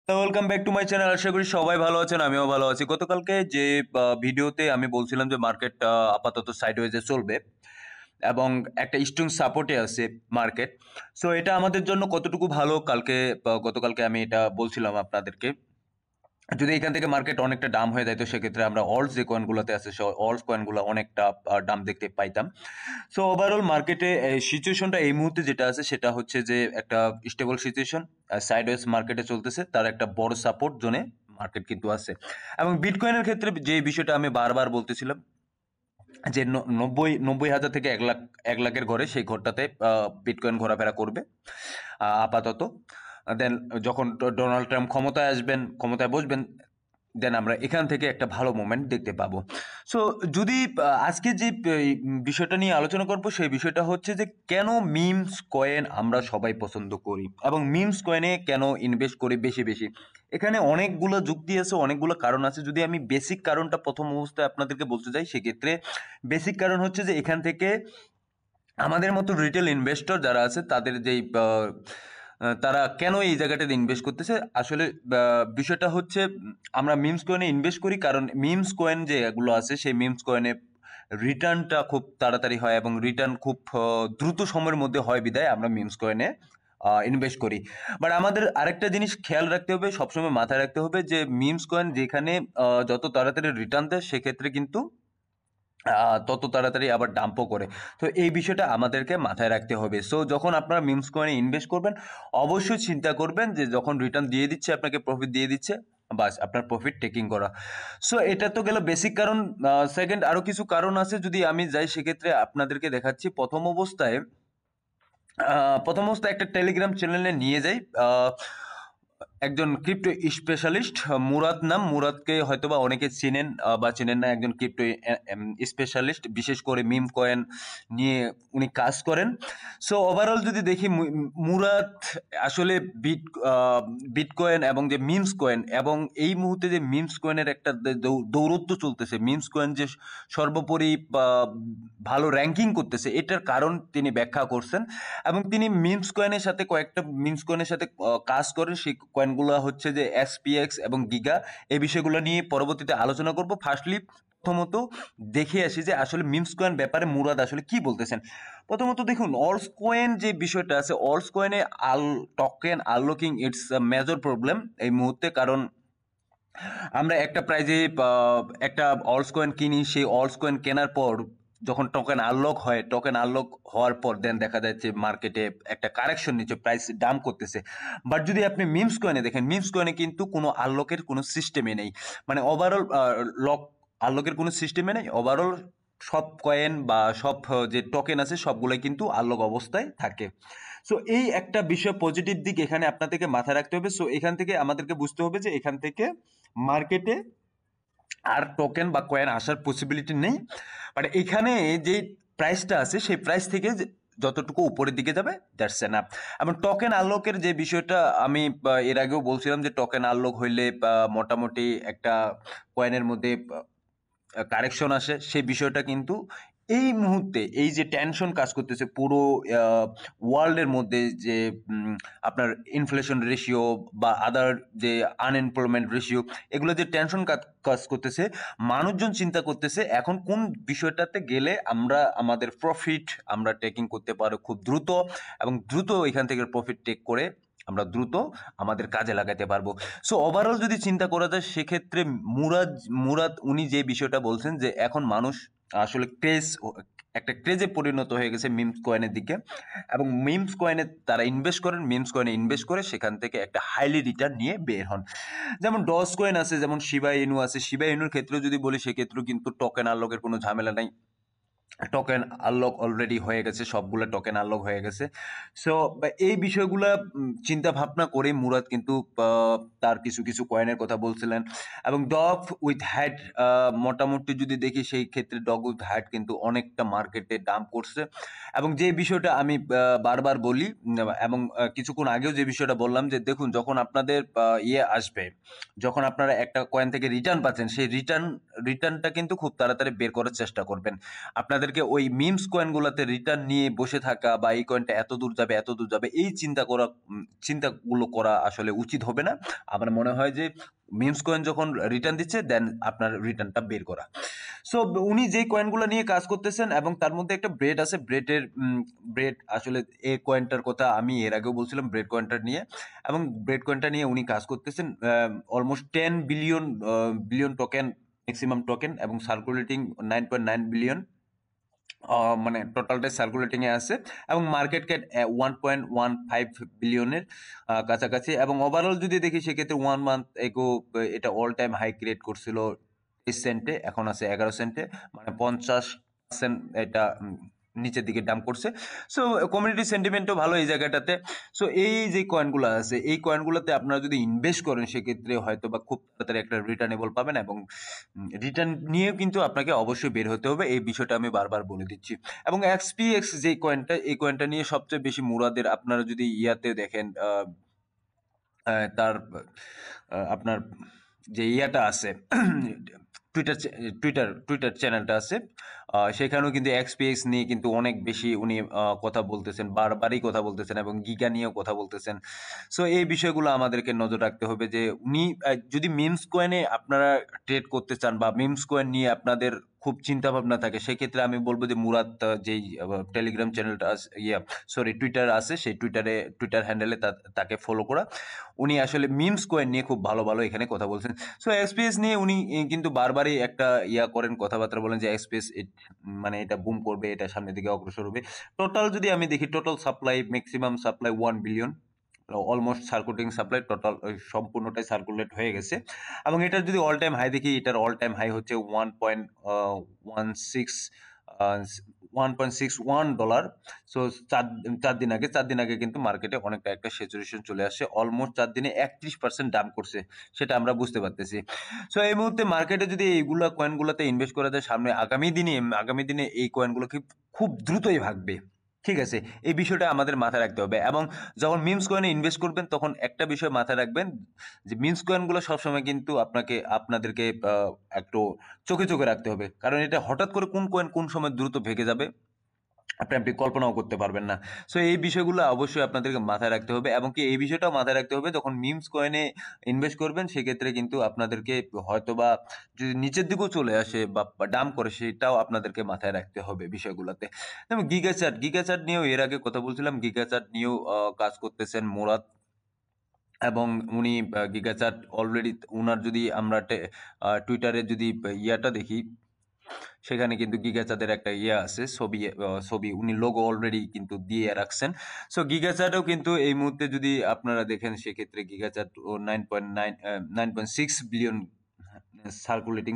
তো welcome back to my channel. আশা করি সবাই ভালো আছেন, আমিও ভালো আছি। গতকালকে যে ভিডিওতে আমি বলছিলাম যে মার্কেট আপাতত সাইডওয়েজে চলবে এবং একটা স্ট্রং সাপোর্টে আছে মার্কেট। সো এটা আমাদের জন্য কতটুকু ভালো কালকে গতকালকে আমি এটা বলছিলাম আপনাদেরকে। যদি এখান থেকে মার্কেট অনেকটা ডাম হয়ে যায় তো সেক্ষেত্রে আমরা অলস যে কয়েনগুলোতে আছে অলস কয়েনগুলো অনেকটা ডাম দেখতে পাইতাম। সো ওভারঅল মার্কেটে সিচুয়েশনটা এই মুহূর্তে যেটা আছে সেটা হচ্ছে যে একটা স্টেবল সিচুয়েশন, সাইডওয়েজ মার্কেটে চলতেছে, তার একটা বড় সাপোর্ট জোনে মার্কেট কিন্তু আছে। এবং বিটকয়েনের ক্ষেত্রে যে বিষয়টা আমি বারবার বলতেছিলাম যে নব্বই নব্বই হাজার থেকে 1 লাখ 1 লাখের ঘরে, সেই ঘরটাতে বিটকয়েন ঘোরাফেরা করবে আপাতত। দেন যখন ডোনাল্ড ট্রাম্প ক্ষমতায় আসবেন, ক্ষমতায় বসবেন, দেন আমরা এখান থেকে একটা ভালো মোমেন্ট দেখতে পাবো। সো যদি আজকে যে বিষয়টা নিয়ে আলোচনা করব সেই বিষয়টা হচ্ছে যে কেন মিমস কয়েন আমরা সবাই পছন্দ করি এবং মিমস কয়েনে কেন ইনভেস্ট করি বেশি বেশি। এখানে অনেকগুলো যুক্তি আছে, অনেকগুলো কারণ আছে। যদি আমি বেসিক কারণটা প্রথম অবস্থায় আপনাদেরকে বলতে চাই, সেক্ষেত্রে বেসিক কারণ হচ্ছে যে এখান থেকে আমাদের মতো রিটেল ইনভেস্টর যারা আছে তাদের যেই তারা কেন এই জায়গাটাতে ইনভেস্ট করতেছে আসলে বিষয়টা হচ্ছে আমরা মিমস কয়েনে ইনভেস্ট করি কারণ মিমস কয়েন যে এগুলো আছে সেই মিমস কয়েনে রিটার্নটা খুব তাড়াতাড়ি হয় এবং রিটার্ন খুব দ্রুত সময়ের মধ্যে হয় বিধায় আমরা মিমস কয়েনে ইনভেস্ট করি। বাট আমাদের আরেকটা জিনিস খেয়াল রাখতে হবে, সবসময় মাথায় রাখতে হবে যে মিমস কয়েন যেখানে যত তাড়াতাড়ি রিটার্ন দেয় সেক্ষেত্রে কিন্তু তত তাড়াতাড়ি আবার ডাম্পও করে। তো এই বিষয়টা আমাদেরকে মাথায় রাখতে হবে। সো যখন আপনারা মিমস কয়েনে ইনভেস্ট করবেন অবশ্যই চিন্তা করবেন যে যখন রিটার্ন দিয়ে দিচ্ছে, আপনাকে প্রফিট দিয়ে দিচ্ছে, বাস আপনার প্রফিট টেকিং করা। সো এটা তো গেল বেসিক কারণ। সেকেন্ড আরও কিছু কারণ আছে, যদি আমি যাই সেক্ষেত্রে আপনাদেরকে দেখাচ্ছি। প্রথম অবস্থায় একটা টেলিগ্রাম চ্যানেলে নিয়ে যাই। একজন ক্রিপ্টো স্পেশালিস্ট, মুরাদ নাম, মুরাদকে হয়তোবা অনেকে চিনেন বা চিনেন না। একজন ক্রিপ্টো স্পেশালিস্ট, বিশেষ করে মিম কয়েন নিয়ে উনি কাজ করেন। সো ওভারঅল যদি দেখি মুরাদ আসলে বিটকয়েন এবং যে মিমস কয়েন এবং এই মুহূর্তে যে মিমস কয়েনের একটা দৌরত্ব চলতেছে, মিমস কয়েন যে সর্বোপরি ভালো র্যাঙ্কিং করতেছে, এটার কারণ তিনি ব্যাখ্যা করছেন। এবং তিনি মিমস কয়েনের সাথে কয়েকটা মিমস কয়েনের সাথে কাজ করেন। সেই কয়েনগুলো হচ্ছে যে এসপিএক্স এবং গিগা। এই বিষয়গুলো নিয়ে পরবর্তীতে আলোচনা করব। ফার্স্টলি প্রথমত দেখে আসি যে আসলে মিমস কয়েন ব্যাপারে মুরাদ আসলে কি বলতেছেন। প্রথমত দেখুন, অলস কয়েন যে বিষয়টা আছে, অলস কয়েনে token unlocking it's major problem এই মুহূর্তে। কারণ আমরা একটা প্রাইজে একটা অলস কয়েন কিনি, সেই অলস কয়েন কেনার পর যখন টোকেন আনলক হয়, টোকেন আনলক হওয়ার পর দেন দেখা যাচ্ছে মার্কেটে একটা কারেকশন নিচ্ছে, প্রাইস ডাম করতেছে। বাট যদি আপনি মিমস কয়েনে দেখেন, মিমস কয়েনে কিন্তু কোনো আনলকের কোনো সিস্টেমে নেই। মানে ওভারঅল লক আনলকের কোনো সিস্টেমে নেই। ওভারঅল সব কয়েন বা সব যে টোকেন আছে সবগুলোই কিন্তু আনলক অবস্থায় থাকে। সো এই একটা বিষয়, পজিটিভ দিক এখানে আপনাদেরকে মাথায় রাখতে হবে। সো এখান থেকে আমাদেরকে বুঝতে হবে যে এখান থেকে মার্কেটে আর টোকেন বা কয়েন আসার পসিবিলিটি নেই। বাট এখানে যে প্রাইসটা আছে সেই প্রাইস থেকে যতটুকু উপরের দিকে যাবে দ্যাটস এনাফ। এবং টোকেন আনলকের যে বিষয়টা আমি এর আগেও বলছিলাম যে টোকেন আনলক হইলে মোটামুটি একটা কয়েনের মধ্যে কারেকশন আসে, সেই বিষয়টা কিন্তু এই মুহূর্তে এই যে টেনশন কাজ করতেছে পুরো ওয়ার্ল্ডের মধ্যে, যে আপনার ইনফ্লেশন রেশিও বা আদার যে আনএমপ্লয়মেন্ট রেশিও, এগুলো যে টেনশন কাজ করতেছে, মানুষজন চিন্তা করতেছে এখন কোন বিষয়টাতে গেলে আমরা আমাদের প্রফিট আমরা টেকিং করতে পারো খুব দ্রুত, এবং দ্রুত এখান থেকে প্রফিট টেক করে আমরা দ্রুত আমাদের কাজে লাগাতে পারবো। সো ওভারঅল যদি চিন্তা করা যায় সেক্ষেত্রে মুরাদ মুরাদ উনি যে বিষয়টা বলছেন যে এখন মানুষ আসলে একটা ক্রেজে পরিণত হয়ে গেছে মিমস কয়েনের দিকে, এবং মিমস কয়েনে তারা ইনভেস্ট করেন, মিমস কয়েনে ইনভেস্ট করে সেখান থেকে একটা হাইলি রিটার্ন নিয়ে বের হন। যেমন ডস কয়েন আছে, যেমন শিবা ইনু আছে। শিবা ইনুর ক্ষেত্রেও যদি বলি সেক্ষেত্রেও কিন্তু টোকেন আনলকের কোনো ঝামেলা নাই। টোকেন আনলক অলরেডি হয়ে গেছে, সবগুলো টোকেন আনলক হয়ে গেছে। সো এই বিষয়গুলা চিন্তা ভাবনা করে মুরাদ কিন্তু তার কিছু কিছু কয়েনের কথা বলছিলেন। এবং ডগ উইথ হ্যাড, মোটামুটি যদি দেখি সেই ক্ষেত্রে ডগ উইথ হ্যাড কিন্তু অনেকটা মার্কেটে ডাম্প করছে। এবং যে বিষয়টা আমি বারবার বলি এবং কিছুক্ষণ আগেও যে বিষয়টা বললাম যে দেখুন, যখন আপনাদের ইয়ে আসবে, যখন আপনারা একটা কয়েন থেকে রিটার্ন পাচ্ছেন, সেই রিটার্নটা কিন্তু খুব তাড়াতাড়ি বের করার চেষ্টা করবেন। আপনাদের আপনাদেরকে ওই মিমস কয়েনগুলোতে রিটার্ন নিয়ে বসে থাকা বা এই কয়েনটা এত দূর যাবে এত দূর যাবে এই চিন্তাগুলো করা আসলে উচিত হবে না। আমার মনে হয় যে মিমস কয়েন যখন রিটার্ন দিচ্ছে দেন আপনার রিটার্নটা বের করা। সো উনি যেই কয়েনগুলো নিয়ে কাজ করতেছেন এবং তার মধ্যে একটা ব্রেড আছে, ব্রেড আসলে এই কয়েনটার কথা আমি এর আগেও বলছিলাম, ব্রেড কয়েনটা নিয়ে, এবং ব্রেড কয়েনটা নিয়ে উনি কাজ করতেছেন। Almost 10 billion token, maximum token, এবং সার্কুলেটিং 9.9 বিলিয়ন, মানে টোটালটাই সার্কুলেটিং এ আছে, এবং মার্কেট ক্যাপ 1.15 বিলিয়নের কাছাকাছি। এবং ওভারঅল যদি দেখি সেক্ষেত্রে 1 মান্থ এগো এটা অল টাইম হাই ক্রিয়েট করছিল 30 সেন্টে, এখন আছে 11 সেন্টে, মানে 50% এটা নিচের দিকে ডাম্প করছে। সো কমিউনিটি সেন্টিমেন্টও ভালো এই জায়গাটাতে। সো এই যে কয়েনগুলো আছে এই কয়েনগুলোতে আপনারা যদি ইনভেস্ট করেন সেক্ষেত্রে হয়তো বা খুব তাড়াতাড়ি একটা রিটার্নেবল পাবেন, এবং রিটার্ন নিয়েও কিন্তু আপনাকে অবশ্যই বের হতে হবে, এই বিষয়টা আমি বারবার বলে দিচ্ছি। এবং এক্সপিএক্স যে কয়েনটা, এই কয়েনটা নিয়ে সবচেয়ে বেশি মুরাদের, আপনারা যদি ইয়াতে দেখেন তার আপনার যে ইয়াটা আছে টুইটার টুইটার চ্যানেলটা আছে, সেখানেও কিন্তু এক্সপিএক্স নিয়ে কিন্তু অনেক বেশি উনি কথা বলতেছেন, বারবারই কথা বলতেছেন, এবং গিগা নিয়েও কথা বলতেছেন। সো এই বিষয়গুলো আমাদেরকে নজর রাখতে হবে যে উনি যদি মিমস কয়েনে আপনারা ট্রেড করতে চান বা মিমস কয়েন নিয়ে আপনাদের খুব চিন্তা ভাবনা থাকে, সেক্ষেত্রে আমি বলবো যে মুরাদ যেই টেলিগ্রাম চ্যানেলটা আছে, টুইটার আছে, সেই টুইটার হ্যান্ডেলে তাকে ফলো করা। উনি আসলে মিমস কয়েন নিয়ে খুব ভালো ভালো এখানে কথা বলছেন। সো এক্সপিএস নিয়ে উনি কিন্তু বারবারই একটা করেন, কথাবার্তা বলেন যে এক্সপিএস মানে এটা বুম করবে, এটা সামনের দিকে অগ্রসর হবে। টোটাল যদি আমি দেখি, total supply, maximum supply 1 billion, almost circulating supply total সম্পূর্ণটাই সার্কুলেট হয়ে গেছে। এবং এটার যদি অল টাইম হাই দেখি, এটার অল টাইম হাই হচ্ছে 1.61 ডলার। সো চার দিন আগে কিন্তু মার্কেটে অনেকটা একটা স্যাচুরেশন চলে আসছে, অলমোস্ট 4 দিনে 31% ডাম্প করছে, সেটা আমরা বুঝতে পারতেছি। সো এই মুহূর্তে মার্কেটে যদি এইগুলা কয়েনগুলোতে ইনভেস্ট করা যায়, সামনে আগামী দিনে এই কয়েনগুলো খুব দ্রুতই ভাগবে। ঠিক আছে, এই বিষয়টা আমাদের মাথায় রাখতে হবে। এবং যখন মিমস কয়েনে ইনভেস্ট করবেন তখন একটা বিষয় মাথায় রাখবেন যে মিমস কয়েনগুলো সবসময় কিন্তু আপনাদেরকে একটু চোখে চোখে রাখতে হবে, কারণ এটা হঠাৎ করে কোন কয়েন কোন সময় দ্রুত ভেঙে যাবে আপনি কল্পনাও করতে পারবেন না। সো এই বিষয়গুলো অবশ্যই আপনাদেরকে মাথায় রাখতে হবে, এবং কি এই বিষয়টাও মাথায় রাখতে হবে যখন মিমস কয়েনে ইনভেস্ট করবেন সেক্ষেত্রে কিন্তু আপনাদেরকে হয়তোবা যদি নিচের দিকেও চলে আসে বা ডাম্প করে, সেটাও আপনাদেরকে মাথায় রাখতে হবে বিষয়গুলোতে। যেমন গিগাচার্ট নিয়েও এর আগে কথা বলছিলাম, গিগাচার্ট নিয়েও কাজ করতেছেন মুরাদ, এবং উনি গিগাচার্ট অলরেডি উনার যদি আমরা টুইটারে যদি ইয়াটা দেখি, সেখানে কিন্তু গিগাচার্টের একটা আছে, ছবি উনি লোগো অলরেডি কিন্তু দিয়ে রাখছেন। সো গিগাচার্টও কিন্তু এই মুহূর্তে যদি আপনারা দেখেন সেক্ষেত্রে গিগাচার্ট 9.6 বিলিয়ন সার্কুলেটিং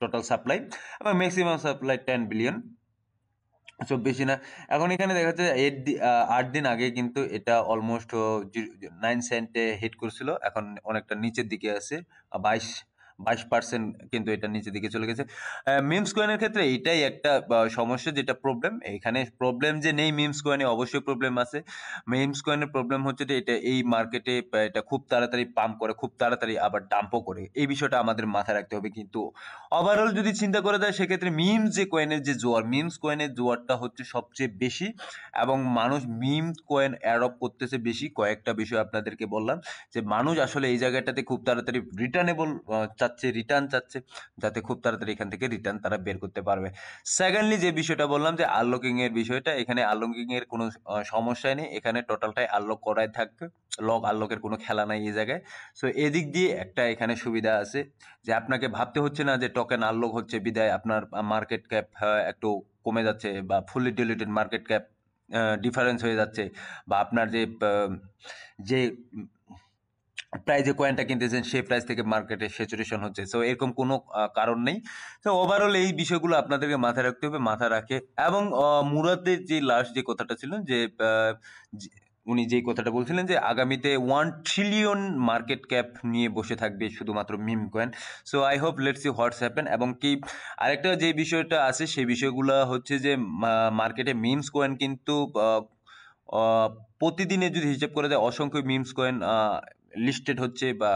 টোটাল সাপ্লাই, এবং ম্যাক্সিমাম সাপ্লাই 10 বিলিয়ন। সো বেশি না। এখন এখানে দেখা যাচ্ছে 8 দিন আগে কিন্তু এটা অলমোস্ট 9 সেন্টে হিট করছিল, এখন অনেকটা নিচের দিকে আছে, 22% কিন্তু এটা নিচের দিকে চলে গেছে। মিমস কয়েনের ক্ষেত্রে এটাই একটা সমস্যা, যেটা প্রবলেম এখানে, প্রবলেম যে নেই মিমস কয়েনে, অবশ্যই প্রবলেম আছে। মিমস কয়েনের প্রবলেম হচ্ছে যে এটা এই মার্কেটে এটা খুব তাড়াতাড়ি পাম্প করে, খুব তাড়াতাড়ি আবার ডাম্পও করে, এই বিষয়টা আমাদের মাথায় রাখতে হবে। কিন্তু ওভারঅল যদি চিন্তা করা যায় সেক্ষেত্রে মিমস কয়েনের জোয়ারটা হচ্ছে সবচেয়ে বেশি, এবং মানুষ মিম কয়েন অ্যাডপ্ট করতেছে বেশি। কয়েকটা বিষয় আপনাদেরকে বললাম যে মানুষ আসলে এই জায়গাটাতে খুব তাড়াতাড়ি রিটার্ন চাচ্ছে, যাতে খুব তাড়াতাড়ি এখান থেকে রিটার্ন তারা বের করতে পারবে। সেকেন্ডলি যে বিষয়টা বললাম যে আনলকিং এর বিষয়টা, এখানে আনলকিং এর কোনো সমস্যা নেই, এখানে টোটালটাই আনলক করাই থাকবে, আনলকের কোনো খেলা নাই এই জায়গায়। সো এদিক দিয়ে একটা এখানে সুবিধা আছে যে আপনাকে ভাবতে হচ্ছে না যে টোকেন আনলক হচ্ছে বিদায় আপনার মার্কেট ক্যাপ একটু কমে যাচ্ছে, বা fully deleted market cap difference হয়ে যাচ্ছে, বা আপনার যে প্রাইজে কয়েনটা কিনতেছেন সেই প্রাইস থেকে মার্কেটে স্যাচুরেশন হচ্ছে। সো এরকম কোনো কারণ নেই। তো ওভারঅল এই বিষয়গুলো আপনাদেরকে মাথায় রাখতে হবে, মাথায় রাখে। এবং মুরাদের যে লাস্ট যে কথাটা ছিল যে উনি যেই কথাটা বলছিলেন যে আগামীতে 1 ট্রিলিয়ন মার্কেট ক্যাপ নিয়ে বসে থাকবে শুধুমাত্র meme coin. So I hope let's see what's happen. এবং কি আরেকটা যে বিষয়টা আছে সেই বিষয়গুলো হচ্ছে যে মার্কেটে মিমস কয়েন কিন্তু প্রতিদিনে যদি হিসাব করা যায় অসংখ্য মিমস কয়েন লিস্টেড হচ্ছে বা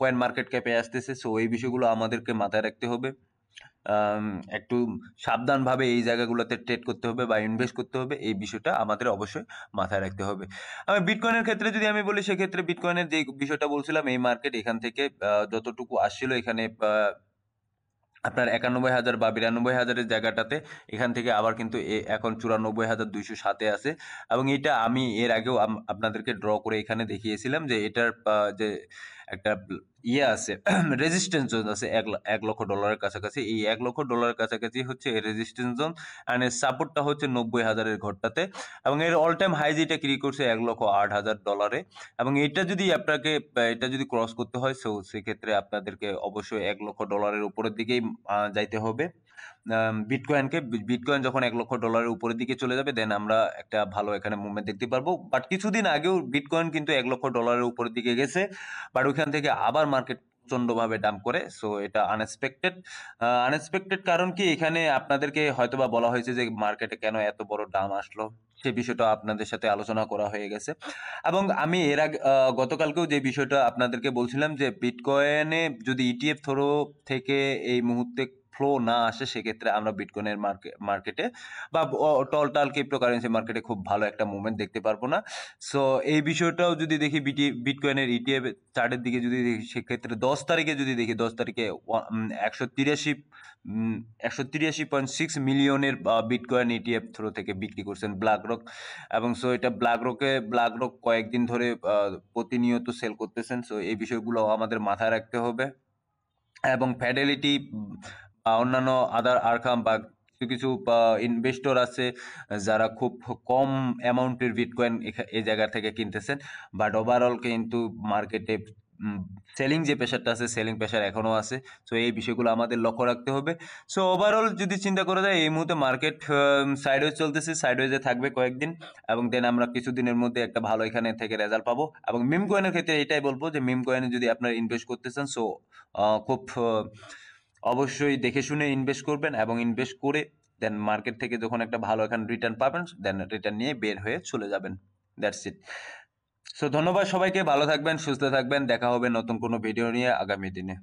কয়েন মার্কেট ক্যাপে আসতেছে। সো এই বিষয়গুলো আমাদেরকে মাথায় রাখতে হবে। একটু সাবধানভাবে এই জায়গাগুলোতে ট্রেড করতে হবে বা ইনভেস্ট করতে হবে, এই বিষয়টা আমাদের অবশ্যই মাথায় রাখতে হবে। আমি বিটকয়েনের ক্ষেত্রে যদি আমি বলি, সেক্ষেত্রে বিটকয়েনের যে বিষয়টা বলছিলাম, এই মার্কেট এখান থেকে যতটুকু আসছিল এখানে আপনার 91,000 বা 92,000-এর জায়গাটাতে এখান থেকে আবার কিন্তু এখন 94,207-এ আছে। এবং এটা আমি এর আগেও আপনাদেরকে ড্র করে এখানে দেখিয়েছিলাম যে এটার যে একটা ইয়ে আছে, রেজিস্ট্যান্স জোন আছে $1,00,000 কাছাকাছি। এই $1,00,000 কাছাকাছি হচ্ছে এর রেজিস্ট্যান্স জোন, অ্যান্ড এর সাপোর্টটা হচ্ছে 90,000-এর ঘরটাতে। এবং এর অল টাইম হাই যেটা ক্রিয়েট করছে $1,08,000, এবং এটা যদি আপনাকে এটা যদি ক্রস করতে হয়, সো সেক্ষেত্রে আপনাদেরকে অবশ্যই $1,00,000-এর উপরের দিকেই যাইতে হবে বিটকয়েনকে। বিটকয়েন যখন $1,00,000-এর উপরের দিকে চলে যাবে, দেন আমরা একটা ভালো এখানে মুভমেন্ট দেখতে পারবো। বাট কিছুদিন আগেও বিটকয়েন কিন্তু $1,00,000-এর উপরের দিকে গেছে, বাট ওইখান থেকে আবার মার্কেট প্রচন্ডভাবে ডাম্প করে। সো এটা আনএক্সপেক্টেড কারণ কি, এখানে আপনাদেরকে হয়তোবা বলা হয়েছে যে মার্কেটে কেন এত বড় ডাম আসলো, সে বিষয়টা আপনাদের সাথে আলোচনা করা হয়ে গেছে। এবং আমি এর আগে গতকালকেও যে বিষয়টা আপনাদেরকে বলছিলাম যে বিটকয়েনে যদি ইটিএফ থ্রো থেকে এই মুহূর্তে ফ্লো না আসে, সেক্ষেত্রে আমরা বিটকয়েনের মার্কেটে বা টোটাল ক্রিপ্টোকারেন্সি মার্কেটে খুব ভালো একটা মুভমেন্ট দেখতে পারবো না। সো এই বিষয়টাও যদি দেখি, বিটকয়েনের ইটিএফ চার্টের দিকে যদি দেখি, সেক্ষেত্রে 10 তারিখে যদি দেখি, 10 তারিখে 183.6 মিলিয়নের বিটকয়েন ইটিএফ থ্রো থেকে বিক্রি করছেন ব্ল্যাকরক। এবং সো এটা ব্ল্যাকরক কয়েকদিন ধরে প্রতিনিয়ত সেল করতেছেন। সো এই বিষয়গুলো আমাদের মাথায় রাখতে হবে। এবং ফ্যাডেলিটি বা অন্যান্য আরকাম বা কিছু কিছু ইনভেস্টর আছে যারা খুব কম অ্যামাউন্টের বিটকয়েন এই জায়গা থেকে কিনতেছেন, বাট ওভারঅল কিন্তু মার্কেটে সেলিং যে প্রেশারটা আছে, সেলিং প্রেশার এখনো আছে। সো এই বিষয়গুলো আমাদের লক্ষ্য রাখতে হবে। সো ওভারঅল যদি চিন্তা করা যায়, এই মুহূর্তে মার্কেট সাইডওয়েজ চলতেছে, সাইডওয়েজে থাকবে কয়েকদিন, এবং দেন আমরা কিছুদিনের মধ্যে একটা ভালো এখানে থেকে রেজাল্ট পাবো। এবং মিম কয়েনের ক্ষেত্রে এটাই বলবো যে মিম কয়েনে যদি আপনারা ইনভেস্ট করতে চান, সো খুব অবশ্যই দেখে শুনে ইনভেস্ট করবেন, এবং ইনভেস্ট করে দেন মার্কেট থেকে যখন একটা ভালো এখানে রিটার্ন পাবেন, দেন রিটার্ন নিয়ে বের হয়ে চলে যাবেন। That's it. সো ধন্যবাদ সবাইকে, ভালো থাকবেন, সুস্থ থাকবেন, দেখা হবে নতুন কোনো ভিডিও নিয়ে আগামী দিনে।